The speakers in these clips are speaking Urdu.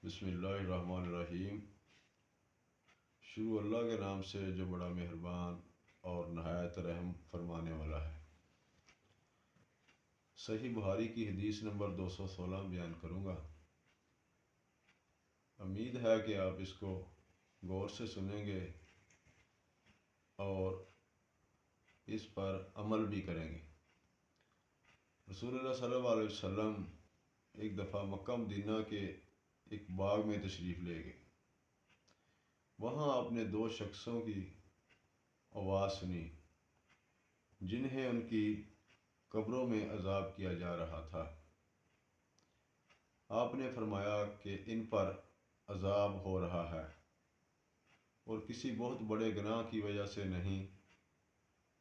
بسم اللہ الرحمن الرحیم۔ شروع اللہ کے نام سے جو بڑا مہربان اور نہایت رحم فرمانے والا ہے۔ صحیح بخاری کی حدیث نمبر 216 بیان کروں گا۔ امید ہے کہ آپ اس کو غور سے سنیں گے اور اس پر عمل بھی کریں گے۔ رسول اللہ صلی اللہ علیہ وسلم ایک دفعہ مکہ مدینہ کے ایک باغ میں تشریف لے گئے۔ وہاں آپ نے دو شخصوں کی آواز سنی جنہیں ان کی قبروں میں عذاب کیا جا رہا تھا۔ آپ نے فرمایا کہ ان پر عذاب ہو رہا ہے اور کسی بہت بڑے گناہ کی وجہ سے نہیں۔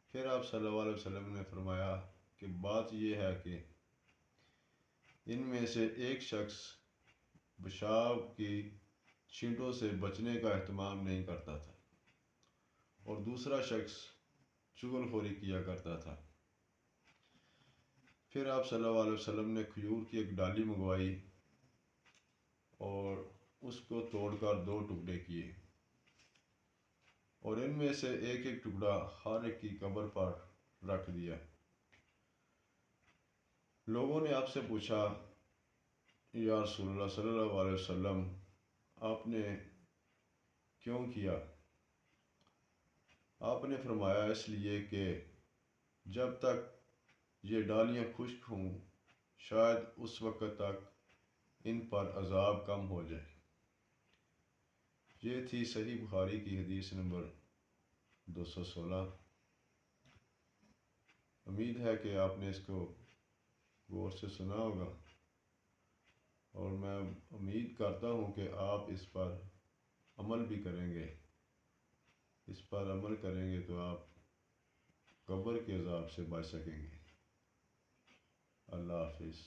پھر آپ صلی اللہ علیہ وسلم نے فرمایا کہ بات یہ ہے کہ ان میں سے ایک شخص پیشاب کی چھینٹوں سے بچنے کا اہتمام نہیں کرتا تھا اور دوسرا شخص چغل خوری کیا کرتا تھا۔ پھر آپ صلی اللہ علیہ وسلم نے کھجور کی ایک ڈالی منگوائی اور اس کو توڑ کر دو ٹکڑے کیے اور ان میں سے ایک ایک ٹکڑا ہر ایک کی قبر پر رکھ دیا۔ لوگوں نے آپ سے پوچھا، یا رسول اللہ صلی اللہ علیہ وسلم آپ نے کیوں کیا؟ آپ نے فرمایا اس لیے کہ جب تک یہ ڈالیاں خشک ہوں شاید اس وقت تک ان پر عذاب کم ہو جائے۔ یہ تھی صحیح بخاری کی حدیث نمبر 216۔ امید ہے کہ آپ نے اس کو غور سے سنا ہوگا اور میں امید کرتا ہوں کہ آپ اس پر عمل بھی کریں گے۔ اس پر عمل کریں گے تو آپ قبر کے عذاب سے بچ سکیں گے۔ اللہ حافظ۔